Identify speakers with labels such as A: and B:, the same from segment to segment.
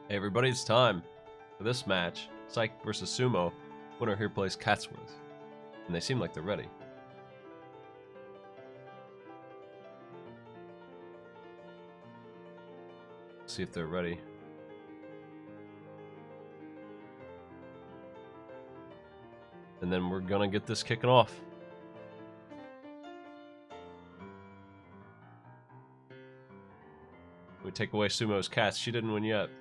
A: Hey everybody, it's time for this match. Psych versus Sumo. Winner here plays Catsworth. And they seem like they're ready. See if they're ready. And then we're gonna get this kicking off. We take away Sumo's cats. She didn't win yet.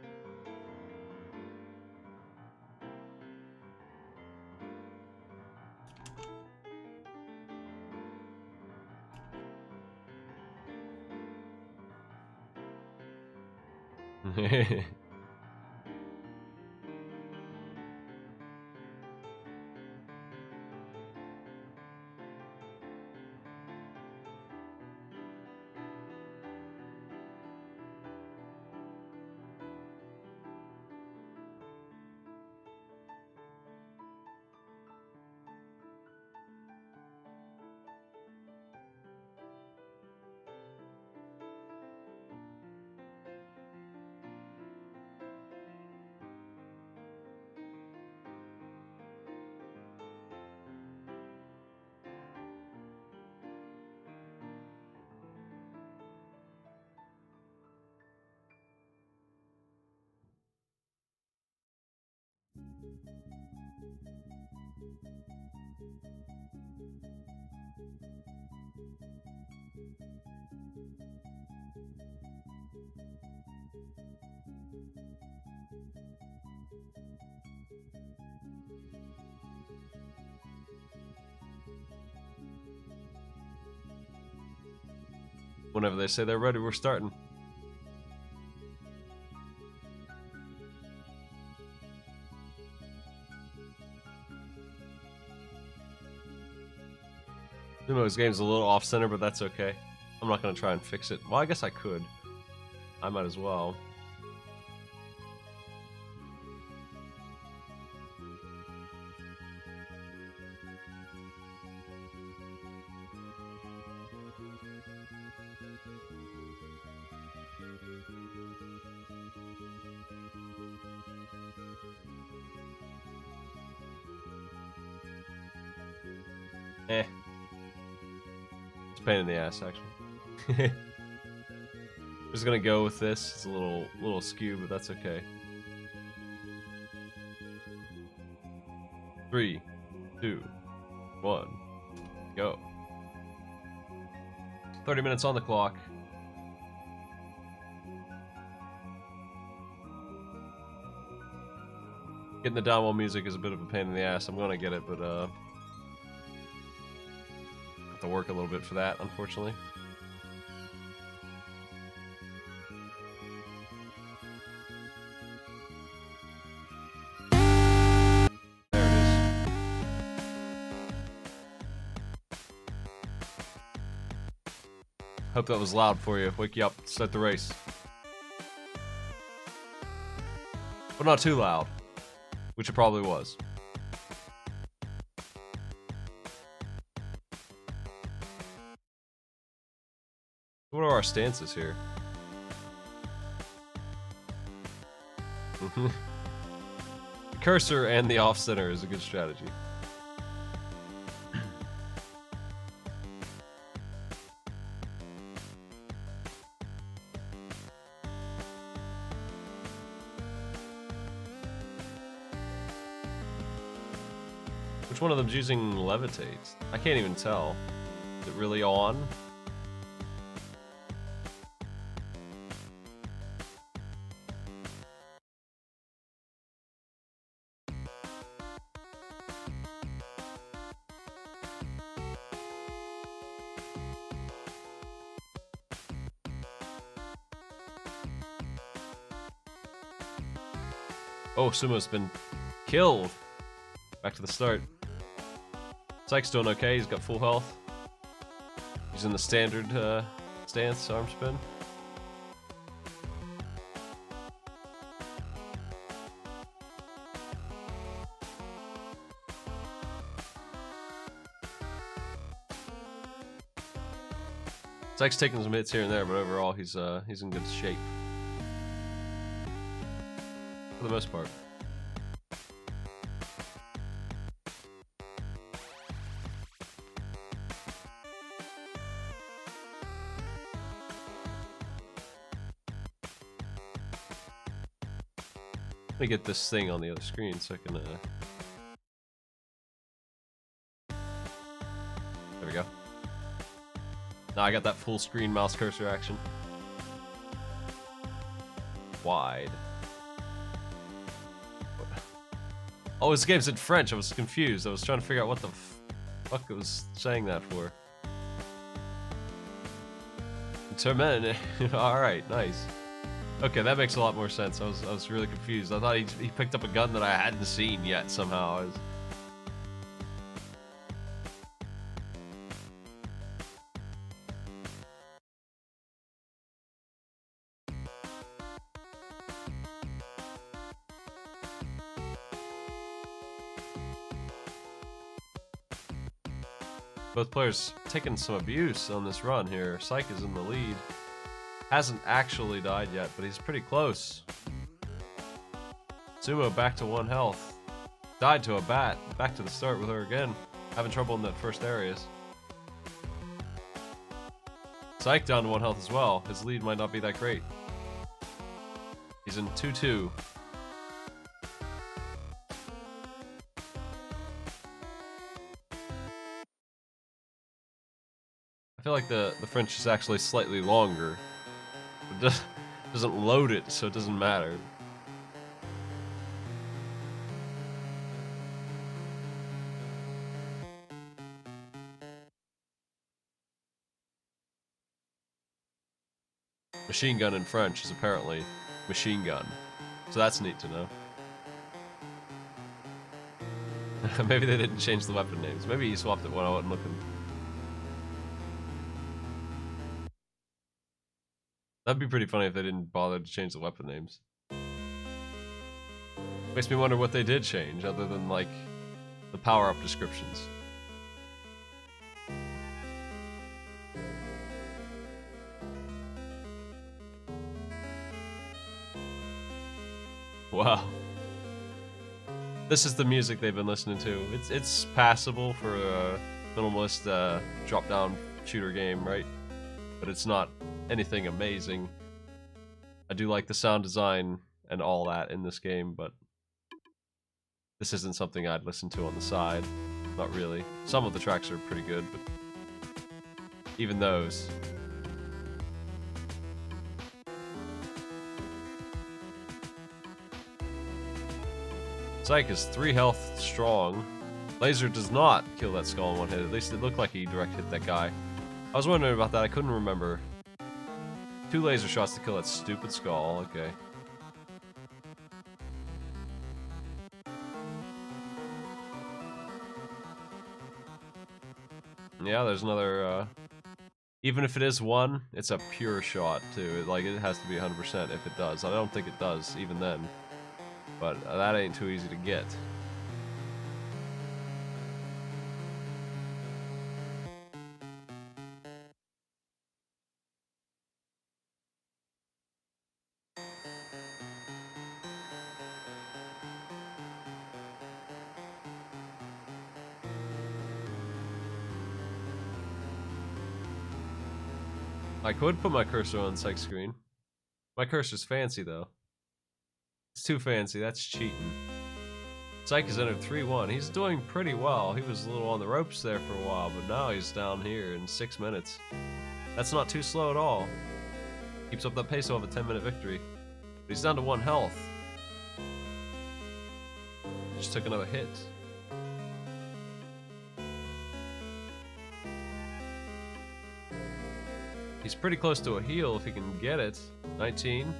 A: Whenever they say they're ready, we're starting. Sumo's game's a little off-center, but that's okay. I'm not going to try and fix it. Well, I guess I could. I might as well. Eh. It's a pain in the ass, actually. Just gonna go with this. It's a little skew, but that's okay. 3, 2, 1, go. 30 minutes on the clock. Getting the Downwell music is a bit of a pain in the ass. I'm gonna get it, but have to work a little bit for that, unfortunately. There it is. Hope that was loud for you. Wake you up. Start the race. But not too loud, which it probably was. What are our stances here? The cursor and the off-center is a good strategy. Which one of them's using levitate? I can't even tell. Is it really on? Oh, Sumo's been killed. Back to the start. Psych's doing okay, he's got full health. He's in the standard stance, arm spin. Psych's taking some hits here and there, but overall he's in good shape. for the most part. Let me get this thing on the other screen so I can, there we go. Now I got that full screen mouse cursor action. Wide. Oh, this game's in French. I was confused. I was trying to figure out what the fuck it was saying that for. Termin. Alright, nice. Okay, that makes a lot more sense. I was really confused. I thought he picked up a gun that I hadn't seen yet somehow. Both players taking some abuse on this run here. Psych is in the lead. Hasn't actually died yet, but he's pretty close. Sumo back to 1 health. Died to a bat. Back to the start with her again. Having trouble in that first areas. Psych down to 1 health as well. His lead might not be that great. He's in 2-2. I feel like the French is actually slightly longer. It doesn't load it, so it doesn't matter. Machine gun in French is apparently machine gun. So that's neat to know. Maybe they didn't change the weapon names. Maybe he swapped it when I wasn't looking. That'd be pretty funny if they didn't bother to change the weapon names. Makes me wonder what they did change, other than, like, the power-up descriptions. Wow. This is the music they've been listening to. It's passable for a minimalist drop-down shooter game, right? But it's not anything amazing. I do like the sound design and all that in this game, but this isn't something I'd listen to on the side. Not really. Some of the tracks are pretty good, but even those. Psych is 3 health strong. Laser does not kill that skull in 1 hit. At least it looked like he direct hit that guy. I was wondering about that. I couldn't remember. 2 laser shots to kill that stupid skull. Okay. Yeah, there's another, even if it is 1, it's a pure shot, too. Like, it has to be 100% if it does. I don't think it does, even then. But that ain't too easy to get. I could put my cursor on Psych screen. My cursor's fancy, though. It's too fancy, that's cheating. Psych has entered 3-1. He's doing pretty well. He was a little on the ropes there for a while, but now he's down here in 6 minutes. That's not too slow at all. Keeps up that pace, he'll have a 10-minute victory. But he's down to 1 health. Just took another hit. He's pretty close to a heal if he can get it. 19,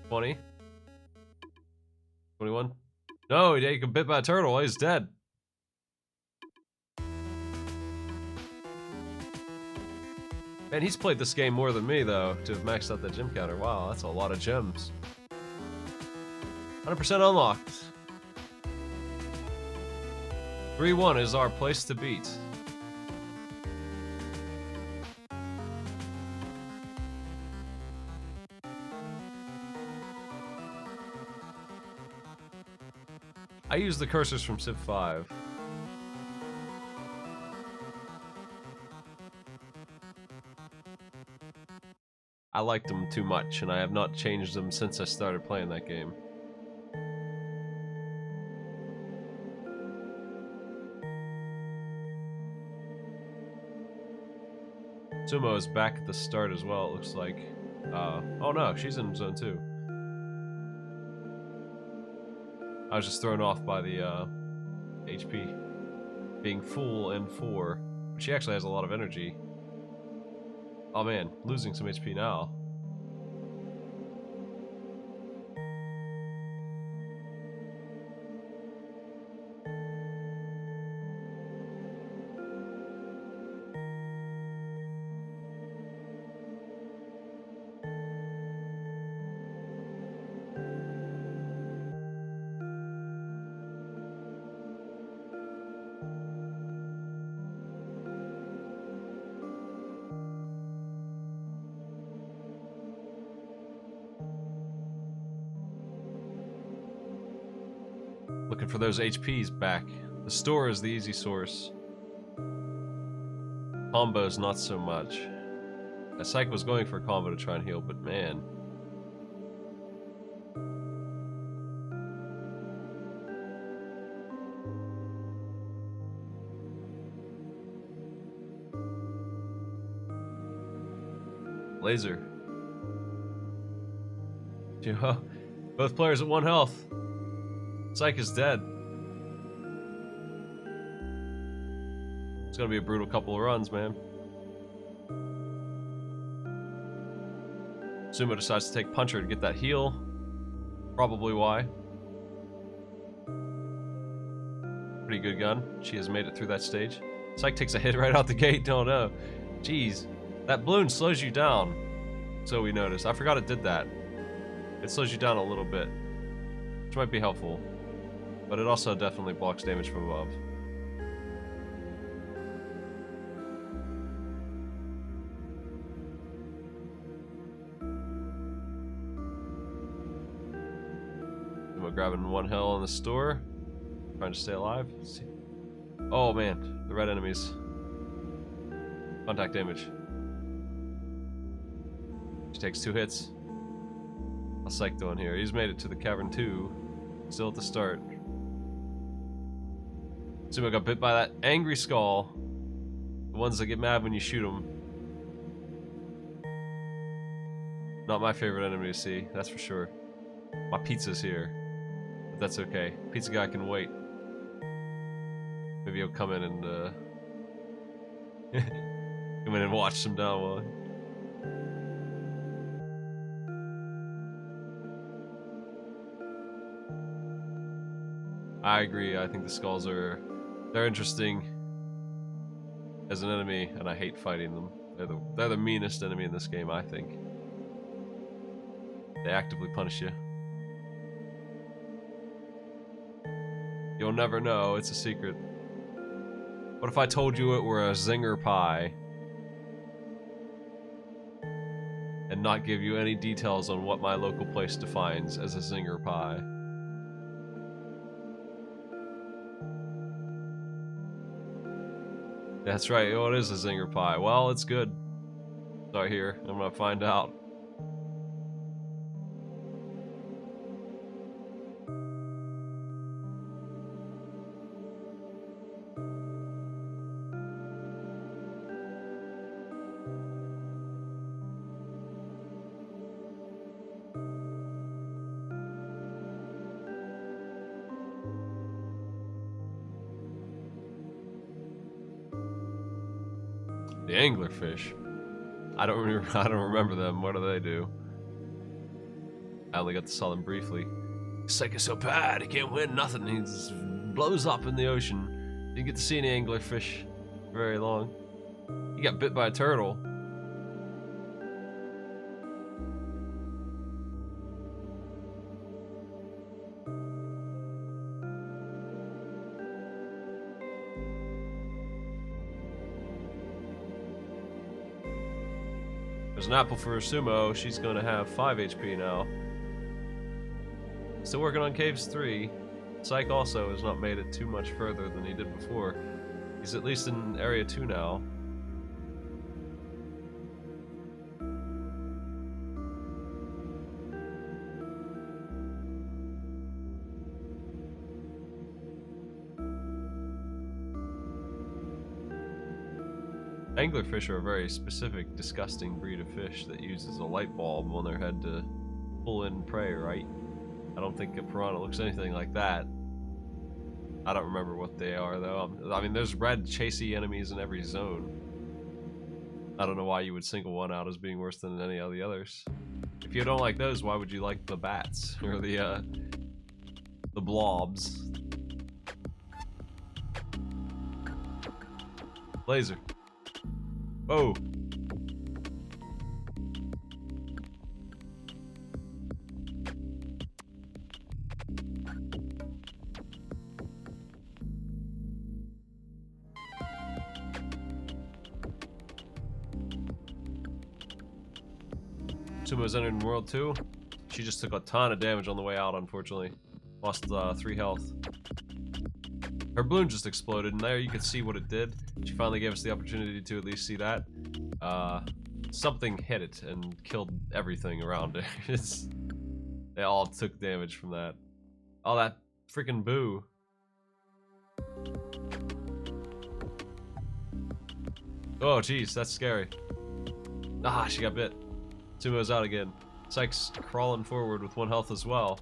A: 20, 21. No, he got bit by a turtle. He's dead. Man, he's played this game more than me, though, to have maxed out that gem counter. Wow, that's a lot of gems. 100% unlocked. 3-1 is our place to beat. I use the cursors from Civ 5. I liked them too much, and I have not changed them since I started playing that game. Sumo is back at the start as well, it looks like. Oh no, she's in zone 2. I was just thrown off by the HP being full and 4, but she actually has a lot of energy. Oh man, losing some HP now. Looking for those HPs back. The store is the easy source. Combos not so much. Psyche was going for a combo to try and heal, but man. Laser. Both players at 1 health. Psyche is dead. It's gonna be a brutal couple of runs, man. Sumo decides to take Puncher to get that heal. Probably why. Pretty good gun. She has made it through that stage. Psyche takes a hit right out the gate. Don't know. Jeez. That balloon slows you down. So we noticed. I forgot it did that. It slows you down a little bit, which might be helpful. But it also definitely blocks damage from above. Sumo grabbing 1 health in the store. Trying to stay alive. Let's see. Oh man, the red enemies. Contact damage. She takes 2 hits. How's Psyche doing here? He's made it to the cavern 2. Still at the start. Sumo got bit by that angry skull. The ones that get mad when you shoot them. Not my favorite enemy to see, that's for sure. My pizza's here. But that's okay. Pizza guy can wait. Maybe he'll come in and come in and watch some Downwell. I agree. I think the skulls they're interesting as an enemy, and I hate fighting them. They're the meanest enemy in this game, I think. They actively punish you. You'll never know, it's a secret. What if I told you it were a zinger pie? And not give you any details on what my local place defines as a zinger pie? That's right, oh, it is a zinger pie. Well, it's good. Start here, I'm gonna find out. The anglerfish. I don't remember them. What do they do? I only got to saw them briefly. Psyche is so bad, he can't win nothing. He just blows up in the ocean. Didn't get to see any anglerfish for very long. He got bit by a turtle. There's an apple for Sumo. She's going to have 5 HP now. Still working on Caves 3. Psych also has not made it too much further than he did before. He's at least in Area 2 now. Anglerfish are a very specific, disgusting breed of fish that uses a light bulb on their head to pull in prey, right? I don't think a piranha looks anything like that. I don't remember what they are, though. I mean, there's red, chasey enemies in every zone. I don't know why you would single one out as being worse than any of the others. If you don't like those, why would you like the bats or the blobs? Laser. Whoa. Sumo's entered in World 2. She just took a ton of damage on the way out, unfortunately. Lost 3 health. Her balloon just exploded, and there you could see what it did. She finally gave us the opportunity to at least see that. Something hit it and killed everything around it. They all took damage from that. Oh, that freaking boo. Oh, jeez, that's scary. Ah, she got bit. Sumo's out again. Psych's crawling forward with 1 health as well.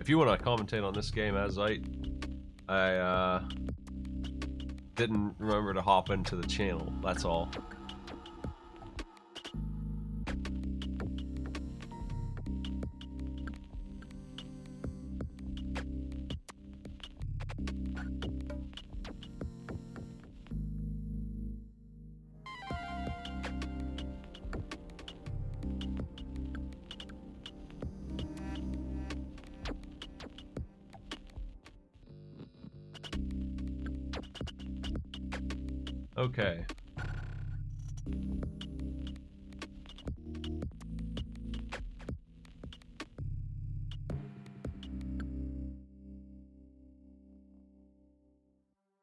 A: If you want to commentate on this game as I didn't remember to hop into the channel, that's all. Okay.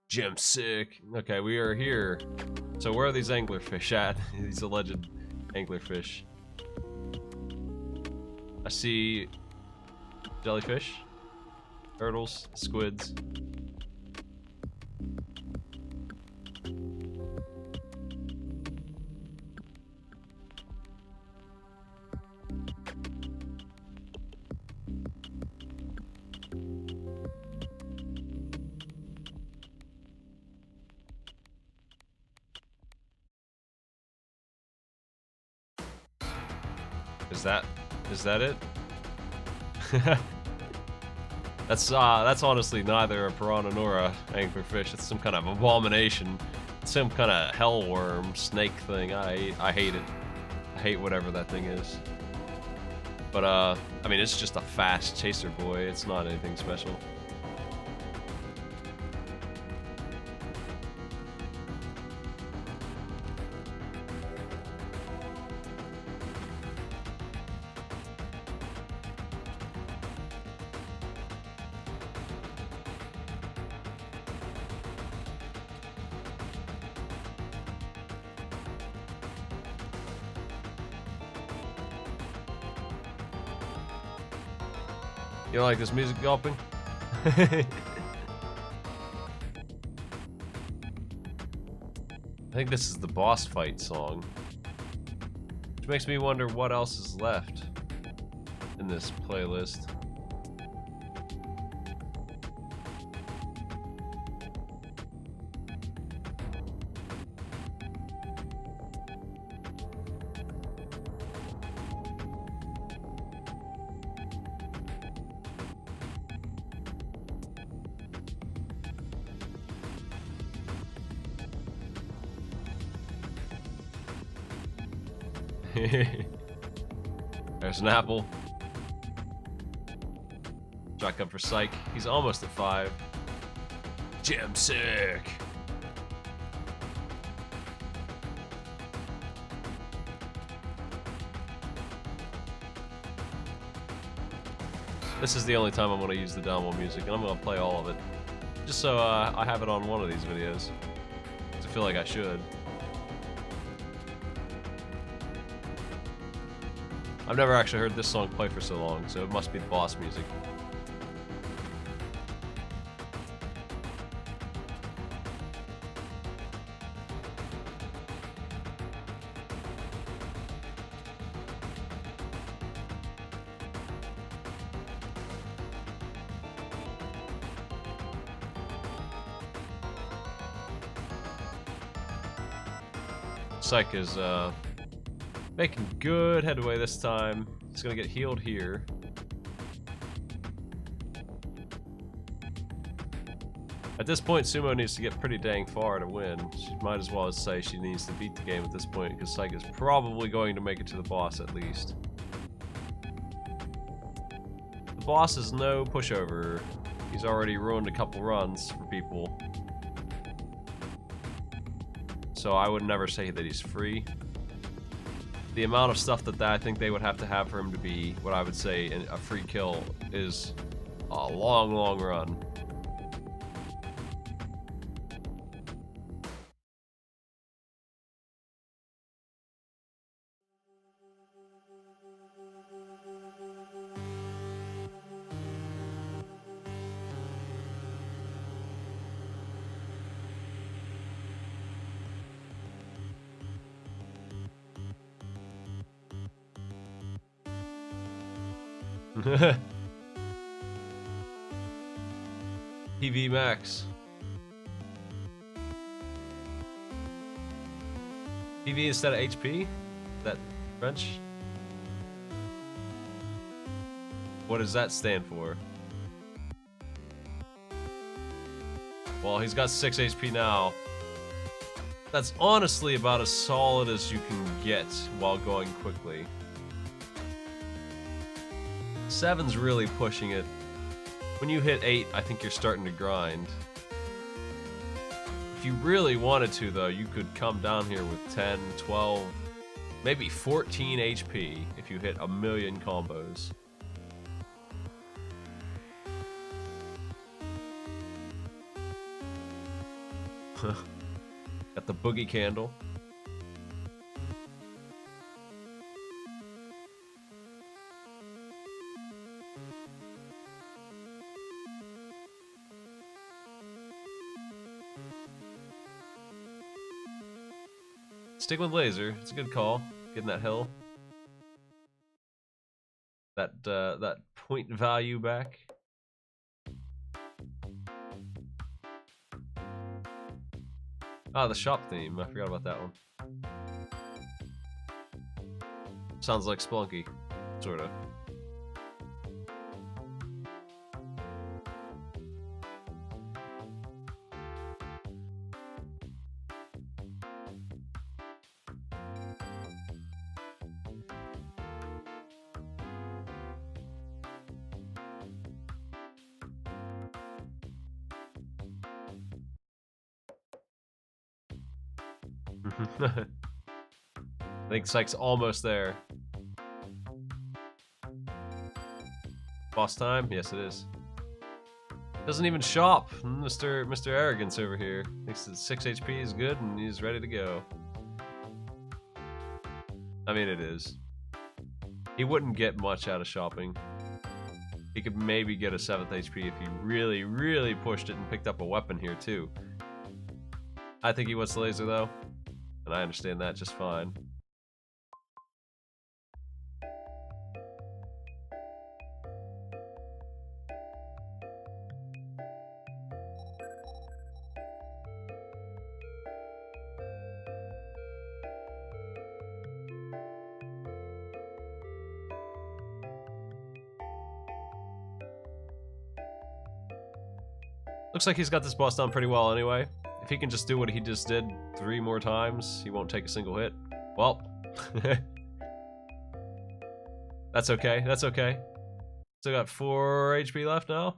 A: Gem sick. Okay, we are here. So where are these anglerfish at? These alleged anglerfish. I see jellyfish, turtles, squids. Is that it? That's honestly neither a piranha nor a anglerfish. It's some kind of abomination. It's some kind of hellworm snake thing. I hate it. I hate whatever that thing is. But I mean, it's just a fast chaser boy. It's not anything special. You don't like this music gulping? I think this is the boss fight song. Which makes me wonder what else is left in this playlist. There's an apple. Shotgun for Psych. He's almost at 5. Gem sick. This is the only time I'm going to use the Downwell music, and I'm going to play all of it. Just so I have it on one of these videos. I feel like I should. I've never actually heard this song play for so long, so it must be the boss music. Psych is making good headway this time. He's gonna get healed here. At this point, Sumo needs to get pretty dang far to win. She might as well say she needs to beat the game at this point, because Psych is probably going to make it to the boss at least. The boss is no pushover. He's already ruined a couple runs for people. So I would never say that he's free. The amount of stuff that I think they would have to have for him to be what I would say a free kill is a long, long run. PV max. PV instead of HP? That French? What does that stand for? Well, he's got 6 HP now. That's honestly about as solid as you can get while going quickly. 7's really pushing it. When you hit 8, I think you're starting to grind. If you really wanted to, though, you could come down here with 10, 12, maybe 14 HP if you hit a million combos. Got the boogie candle. Stick with laser. It's a good call. Getting that hill. That point value back. Ah, the shop theme. I forgot about that one. Sounds like Splunky, sorta. I think Psych's almost there. Boss time? Yes, it is. Doesn't even shop. Mr. Arrogance over here thinks that 6 HP is good and he's ready to go. I mean, it is. He wouldn't get much out of shopping. He could maybe get a 7th HP if he really, really pushed it and picked up a weapon here too. I think he wants the laser though, and I understand that just fine. Looks like he's got this boss down pretty well anyway. If he can just do what he just did 3 more times, he won't take a single hit. Well, That's okay. That's okay. Still got 4 HP left now.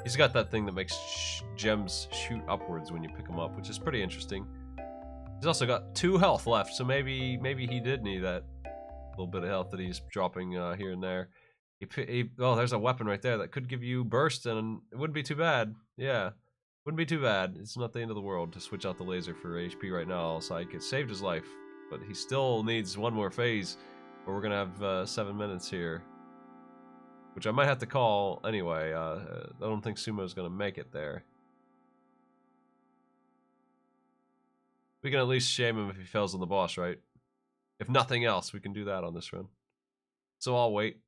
A: He's got that thing that makes gems shoot upwards when you pick them up, which is pretty interesting. He's also got 2 health left, so maybe he did need that little bit of health that he's dropping here and there. Oh, there's a weapon right there that could give you burst, and it wouldn't be too bad. Yeah, wouldn't be too bad. It's not the end of the world to switch out the laser for HP right now. Psych, it saved his life, but he still needs 1 more phase, or we're gonna have 7 minutes here. Which I might have to call anyway. I don't think Sumo's going to make it there. We can at least shame him if he fails on the boss, right? If nothing else, we can do that on this run. So I'll wait.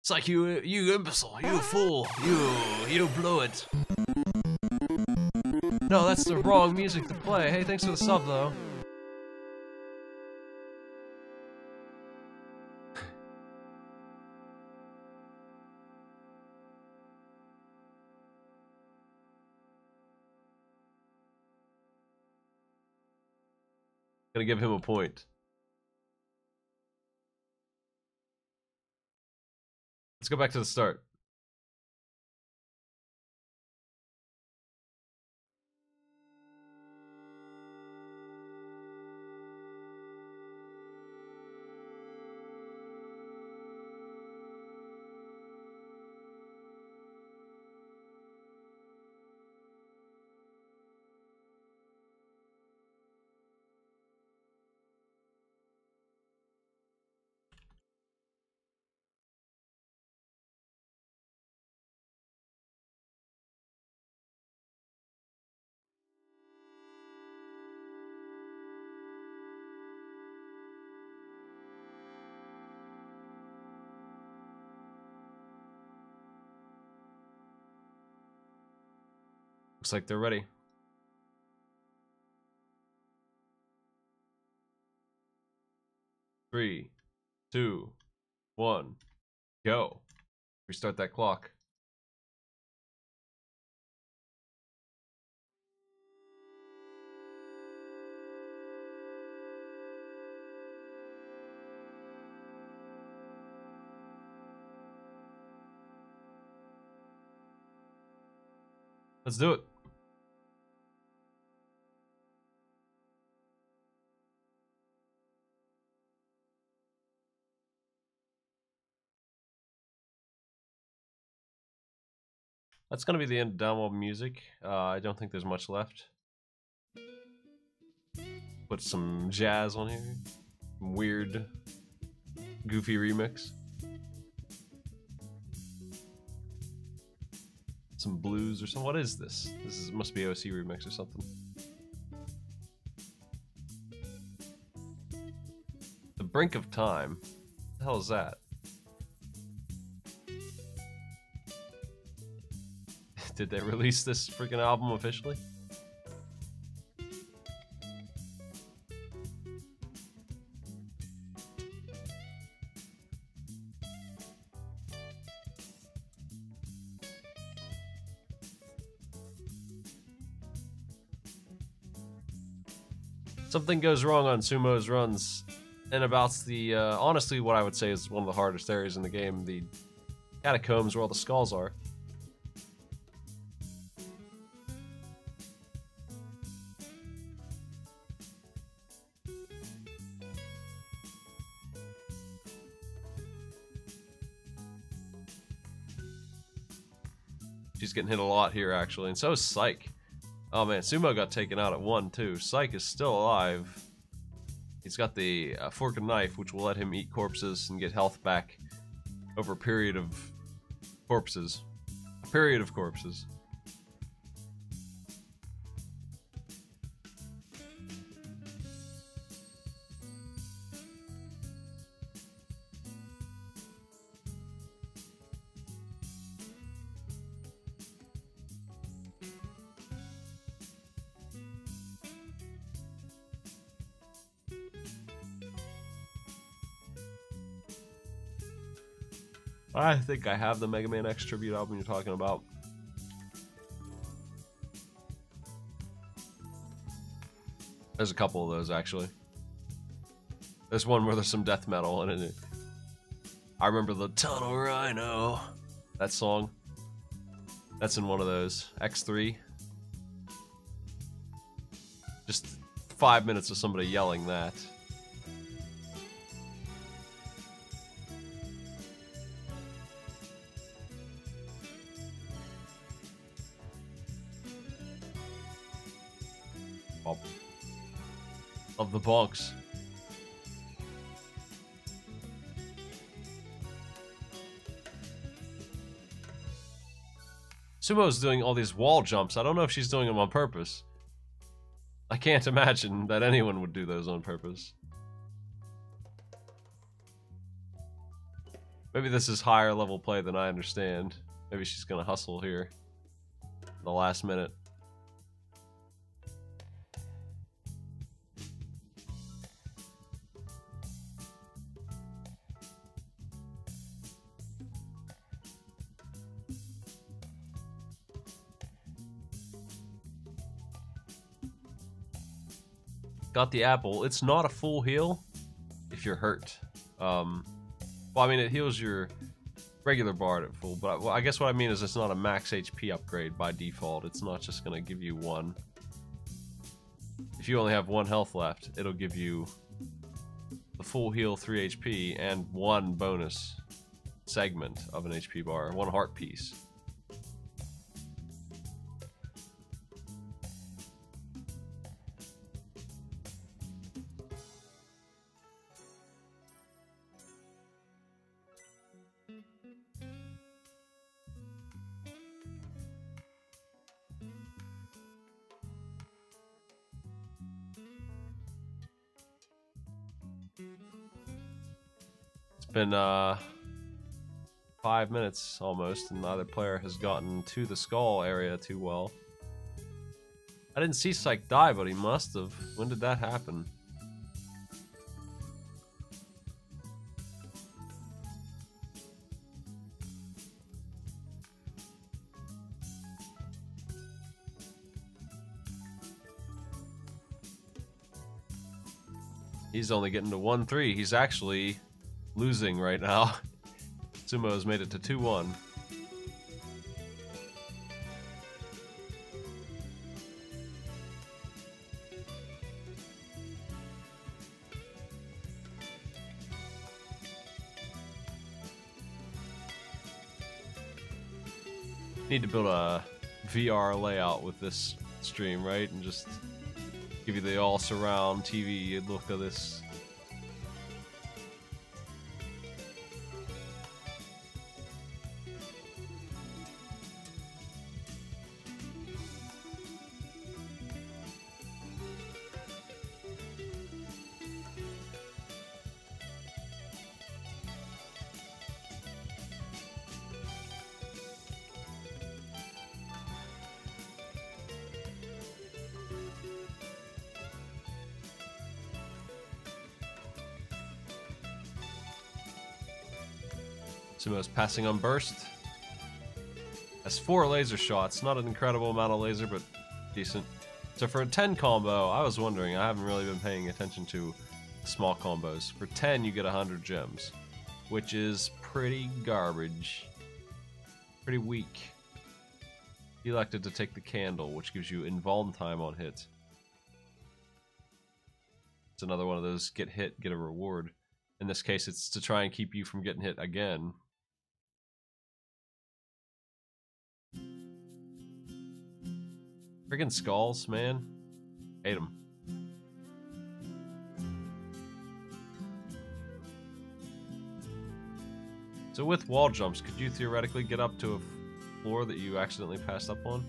A: It's like you imbecile, you fool, you blew it. No, that's the wrong music to play. Hey, thanks for the sub, though. Gonna give him a point. Let's go back to the start. Looks like they're ready. Three, 2, 1, go. Restart that clock. Let's do it. That's gonna be the end of Downwell music. I don't think there's much left. Put some jazz on here. Weird, goofy remix. Some blues or something. What is this? Must be OC remix or something. The Brink of Time. What the hell is that? Did they release this freaking album officially? Something goes wrong on Sumo's runs, and about the, honestly, what I would say is one of the hardest areas in the game, the catacombs where all the skulls are. She's getting hit a lot here, actually, and so is Psych. Oh man, Sumo got taken out at 1, too. Psych is still alive. He's got the fork and knife, which will let him eat corpses and get health back over a period of corpses. A period of corpses. I think I have the Mega Man X tribute album you're talking about. There's a couple of those, actually. There's one where there's some death metal in it. I remember the Tunnel Rhino. That song. That's in one of those. X3. Just 5 minutes of somebody yelling that. Oh. Of the bonks. Sumo's doing all these wall jumps. I don't know if she's doing them on purpose. I can't imagine that anyone would do those on purpose. Maybe this is higher level play than I understand. Maybe she's gonna hustle here. The last minute. Got the apple. It's not a full heal if you're hurt. Well, I mean, it heals your regular bar at full, but I guess what I mean is it's not a max HP upgrade by default. It's not just going to give you one. If you only have 1 health left, it'll give you the full heal 3 HP and 1 bonus segment of an HP bar, 1 heart piece. It's been 5 minutes almost, and neither player has gotten to the skull area too well. I didn't see Psych die, but he must have. When did that happen? He's only getting to 1-3. He's actually losing right now. Sumo has made it to 2-1. Need to build a VR layout with this stream, right? And just give you the all surround TV look of this. Sumo's passing on burst. Has 4 laser shots. Not an incredible amount of laser, but decent. So for a 10 combo, I was wondering, I haven't really been paying attention to small combos. For 10, you get 100 gems, which is pretty garbage. Pretty weak. He elected to take the candle, which gives you invuln time on hit. It's another one of those get hit, get a reward. In this case, it's to try and keep you from getting hit again. Friggin' skulls, man. Hate them. So with wall jumps, could you theoretically get up to a floor that you accidentally passed up on?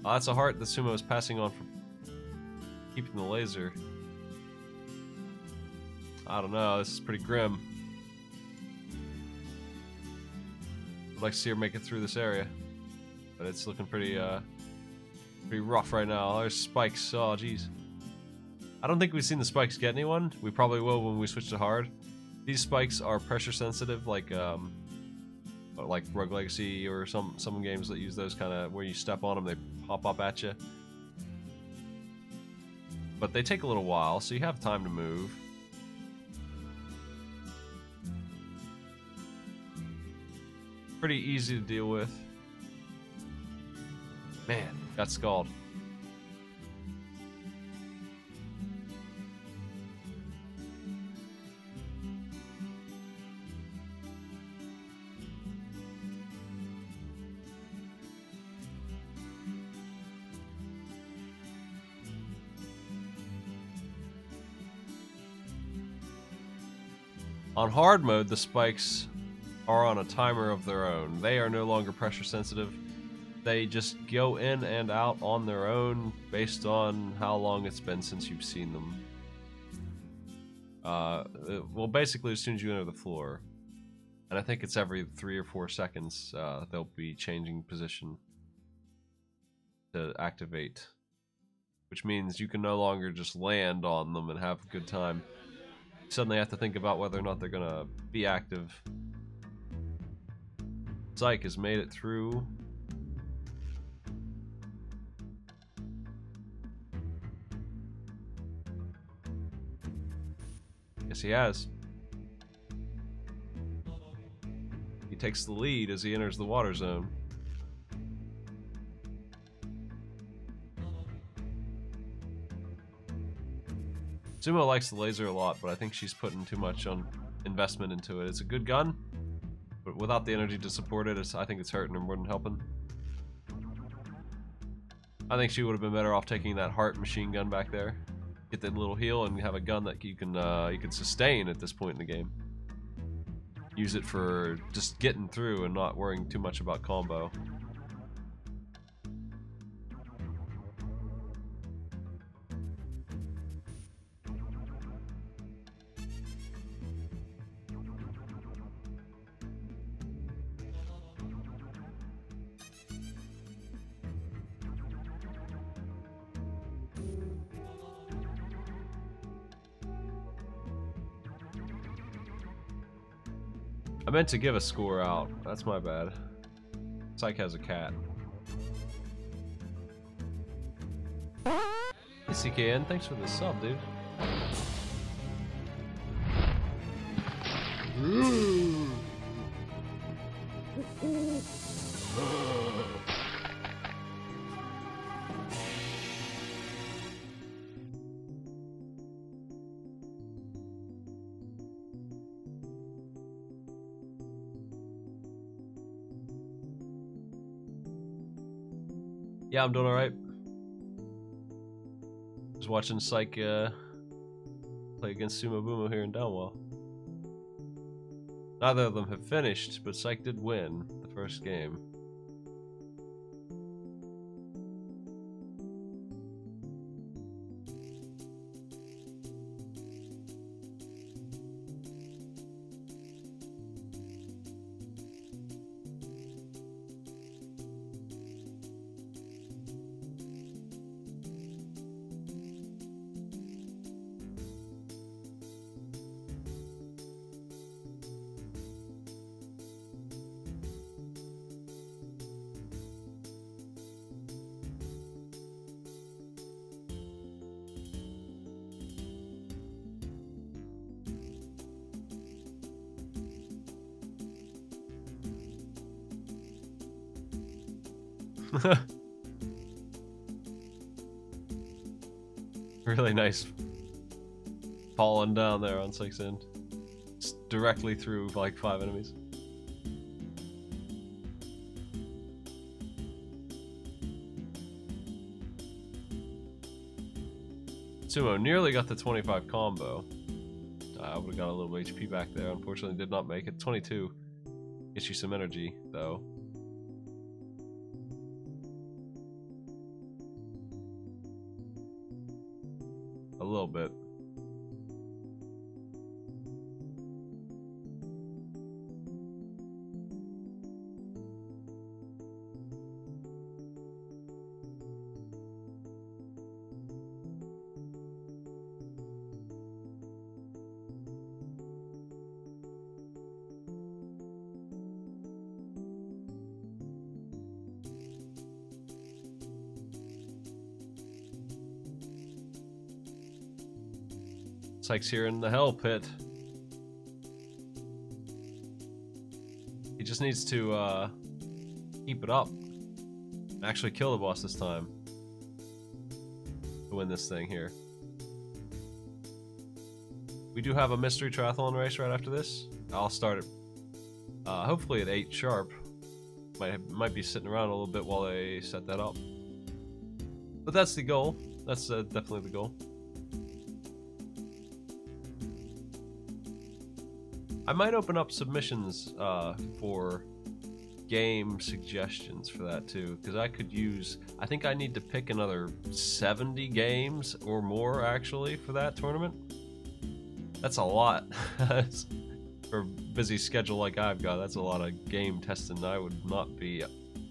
A: Oh, that's a heart that Sumo is passing on for keeping the laser. I don't know, this is pretty grim. I'd like to see her make it through this area. But it's looking pretty rough right now. There's spikes. Oh, jeez. I don't think we've seen the spikes get anyone. We probably will when we switch to hard. These spikes are pressure sensitive, like like Rogue Legacy or some games that use those kind of where you step on them, they pop up at you. But they take a little while, so you have time to move. Pretty easy to deal with. Man, got scald. On hard mode, the spikes are on a timer of their own. They are no longer pressure sensitive. They just go in and out on their own based on how long it's been since you've seen them. Well, basically as soon as you enter the floor. And I think it's every 3 or 4 seconds they'll be changing position to activate. Which means you can no longer just land on them and have a good time. You suddenly have to think about whether or not they're gonna be active. Psych has made it through. Yes, he has. He takes the lead as he enters the water zone. Sumo likes the laser a lot, but I think she's putting too much on investment into it. It's a good gun, but without the energy to support it, I think it's hurting her more than helping. I think she would have been better off taking that heart machine gun back there. Get that little heal and have a gun that you can sustain at this point in the game. Use it for just getting through and not worrying too much about combo. I meant to give a score out. That's my bad. Psych has a cat. Hey CKN, thanks for the sub, dude. Yeah, I'm doing alright. Just watching Psych play against Sumo Bumo here in Downwell. Neither of them have finished, but Psych did win the first game. Really nice falling down there on 6 end. Just directly through like 5 enemies. Sumo nearly got the 25 combo. I would have got a little HP back there. Unfortunately did not make it. 22 gets you some energy though. A little bit. Sykes here in the hell pit. He just needs to keep it up. Actually kill the boss this time. To win this thing here. We do have a mystery triathlon race right after this. I'll start it hopefully at 8 sharp. Might be sitting around a little bit while they set that up. But that's the goal. That's definitely the goal. I might open up submissions for game suggestions for that too, because I could use, I think I need to pick another 70 games or more actually for that tournament. That's a lot. For a busy schedule like I've got, that's a lot of game testing. I would not be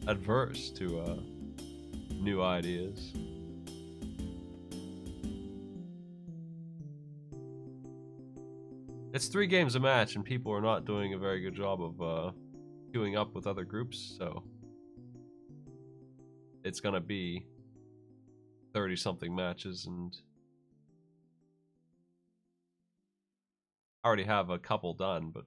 A: adverse to new ideas. It's 3 games a match, and people are not doing a very good job of queuing up with other groups, so it's gonna be 30-something matches, and I already have a couple done, but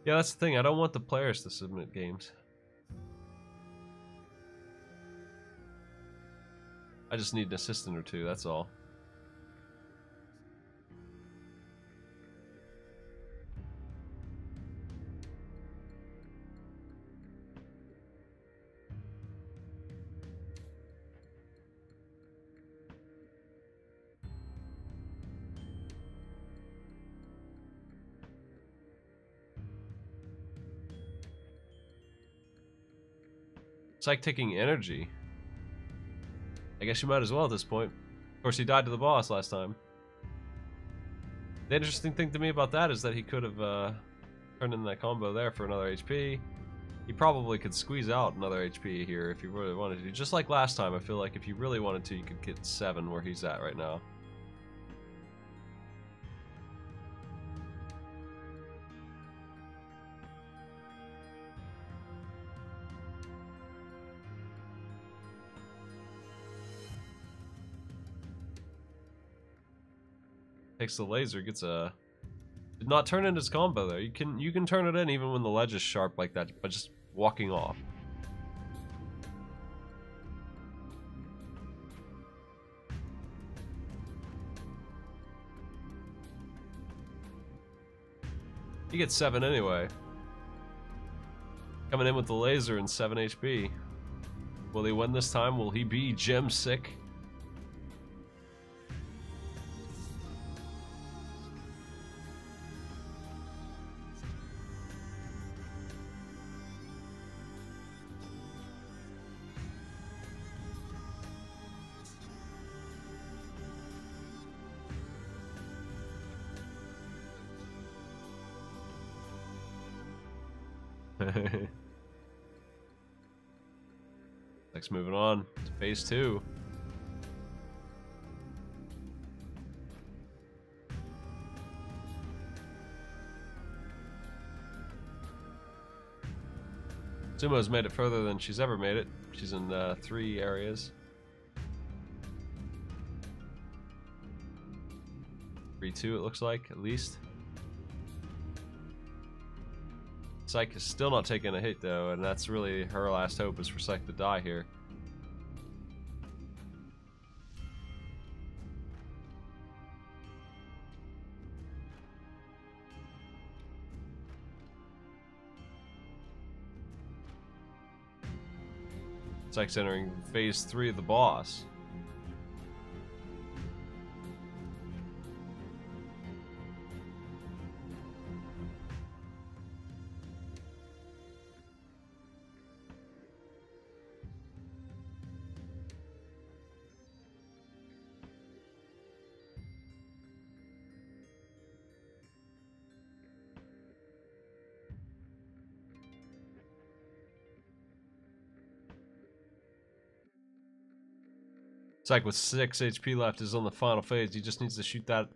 A: yeah, that's the thing. I don't want the players to submit games. I just need an assistant or 2, that's all. It's like taking energy. I guess you might as well at this point. Of course, he died to the boss last time. The interesting thing to me about that is that he could have turned in that combo there for another HP. He probably could squeeze out another HP here if he really wanted to. Just like last time, I feel like if you really wanted to, you could get 7 where he's at right now. Takes the laser, gets a... Did not turn in his combo though. You can turn it in even when the ledge is sharp like that, by just walking off. He gets 7 anyway. Coming in with the laser and 7 HP. Will he win this time? Will he be gem sick? Next, moving on to phase 2. Sumo's made it further than she's ever made it. She's in 3 areas. 3-2 it looks like, at least. Psyche is still not taking a hit though, and that's really her last hope, is for Psyche to die here. Psyche's entering phase 3 of the boss. It's like with 6 HP left is on the final phase. He just needs to shoot that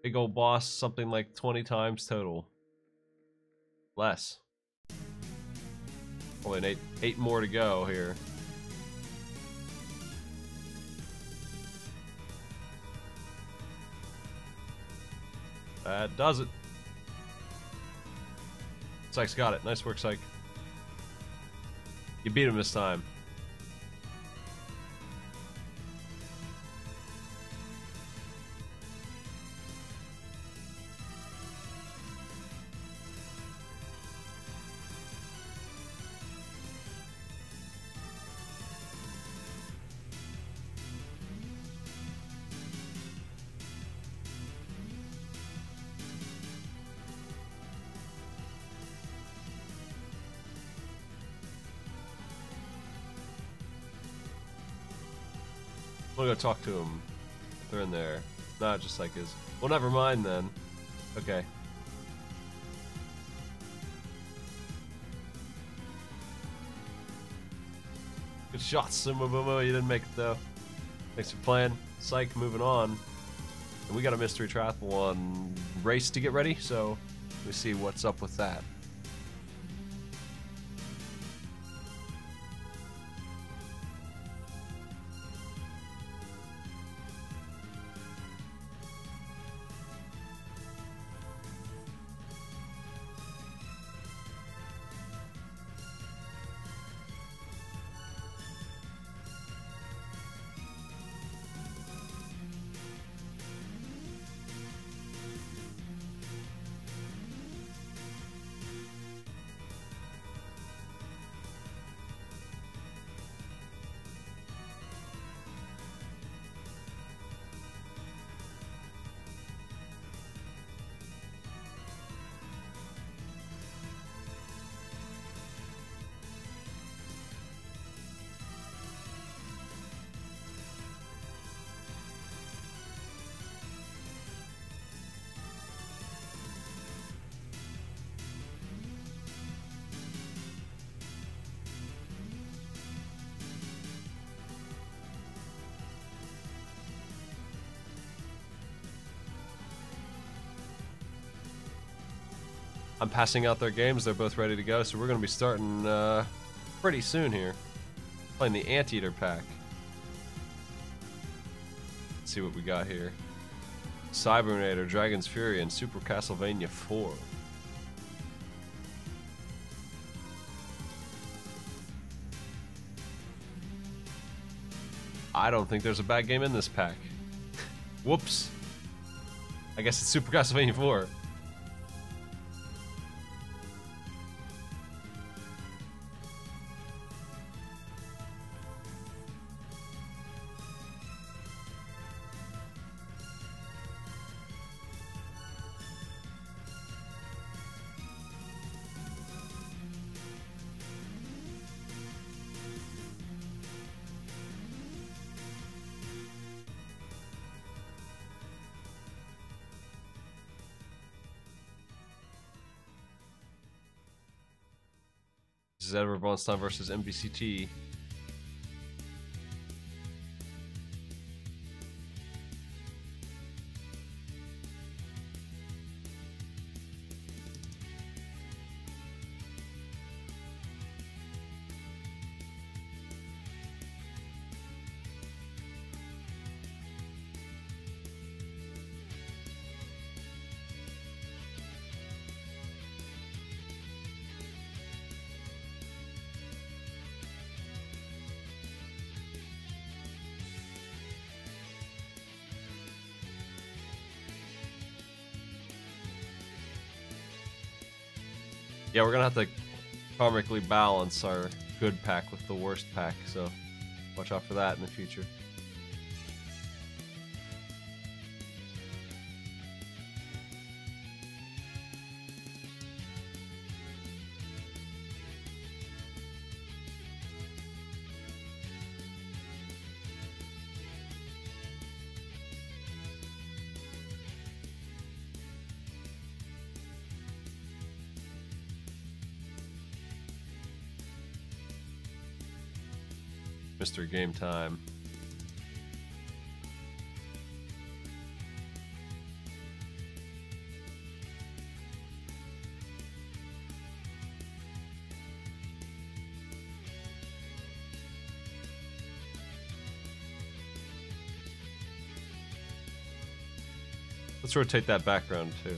A: big old boss something like 20 times total. Less. Only eight more to go here. That does it. Sykes got it. Nice work, Syke. You beat him this time. I'm gonna go talk to him. They're in there. Not just like his. Well, never mind then. Okay. Good shot, Sumo. You didn't make it though. Thanks for playing. Psych, moving on. And we got a mystery triathlon race to get ready, so let me see what's up with that. I'm passing out their games. They're both ready to go, so we're going to be starting pretty soon here. Playing the Anteater pack. Let's see what we got here. Cybernator, Dragon's Fury, and Super Castlevania 4. I don't think there's a bad game in this pack. Whoops. I guess it's Super Castlevania 4. This is Edward Bronstein versus MVCT. Yeah, we're gonna have to karmically balance our good pack with the worst pack, so watch out for that in the future. Mr. Game Time. Let's rotate that background too.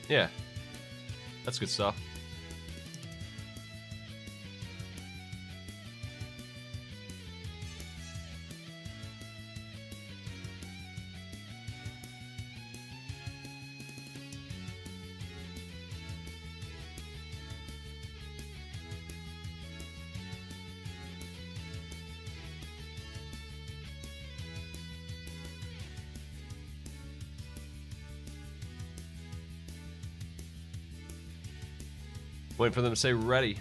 A: Yeah, that's good stuff. Waiting for them to say ready.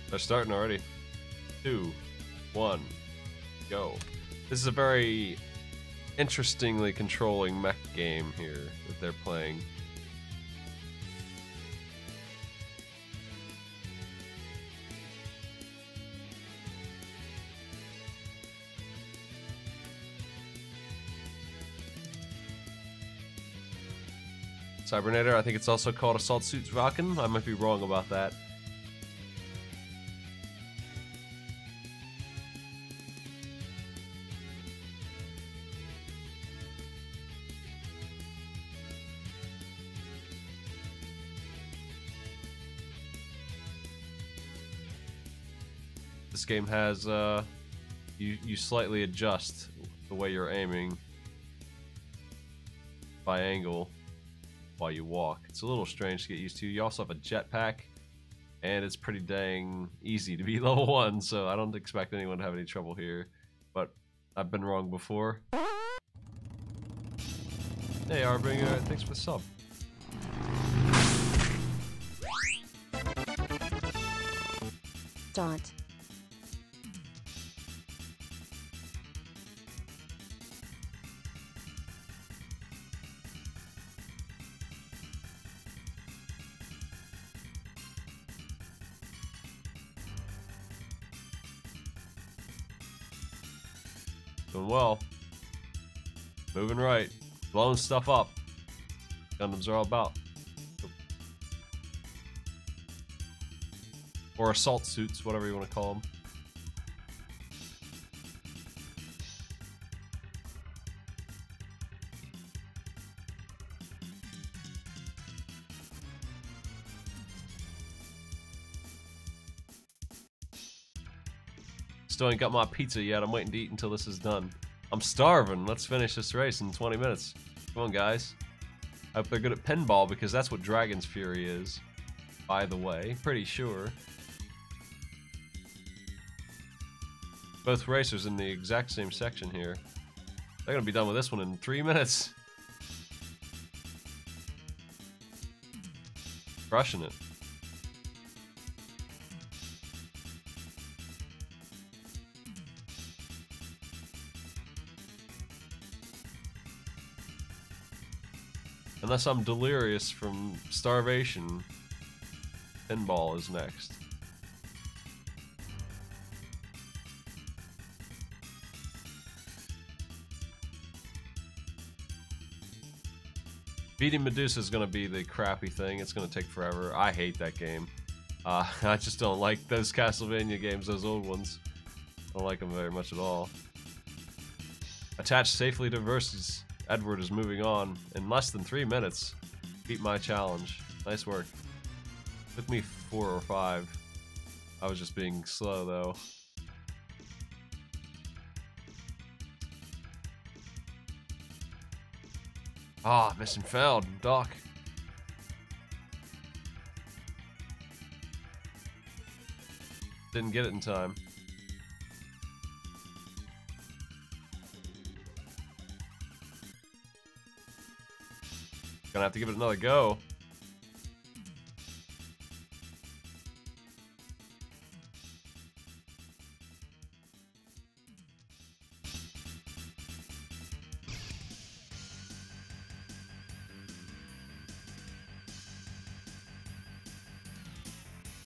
A: They're starting already. 2, 1, go. This is a very interestingly controlling mech game here that they're playing. Cybernator, I think it's also called Assault Suits Rockin'. I might be wrong about that. This game has, you slightly adjust the way you're aiming by angle while you walk. It's a little strange to get used to. You also have a jetpack, and it's pretty dang easy to be level 1, so I don't expect anyone to have any trouble here, but I've been wrong before. Hey Arbinger, thanks for the sub.
B: Dot.
A: Doing well. Moving right. Blowing stuff up. Gundams are all about. Or assault suits, whatever you want to call them. Still ain't got my pizza yet. I'm waiting to eat until this is done. I'm starving. Let's finish this race in 20 minutes. Come on, guys. I hope they're good at pinball because that's what Dragon's Fury is. By the way, pretty sure. Both racers in the exact same section here. They're gonna be done with this one in 3 minutes. Crushing it. Unless I'm delirious from starvation, pinball is next. Beating Medusa is going to be the crappy thing. It's going to take forever. I hate that game. I just don't like those Castlevania games, those old ones. I don't like them very much at all. Attached safely to versus. Edward is moving on in less than 3 minutes. Beat my challenge. Nice work. Took me 4 or 5. I was just being slow though. Ah, missing Feld, Doc. Didn't get it in time. Gonna have to give it another go.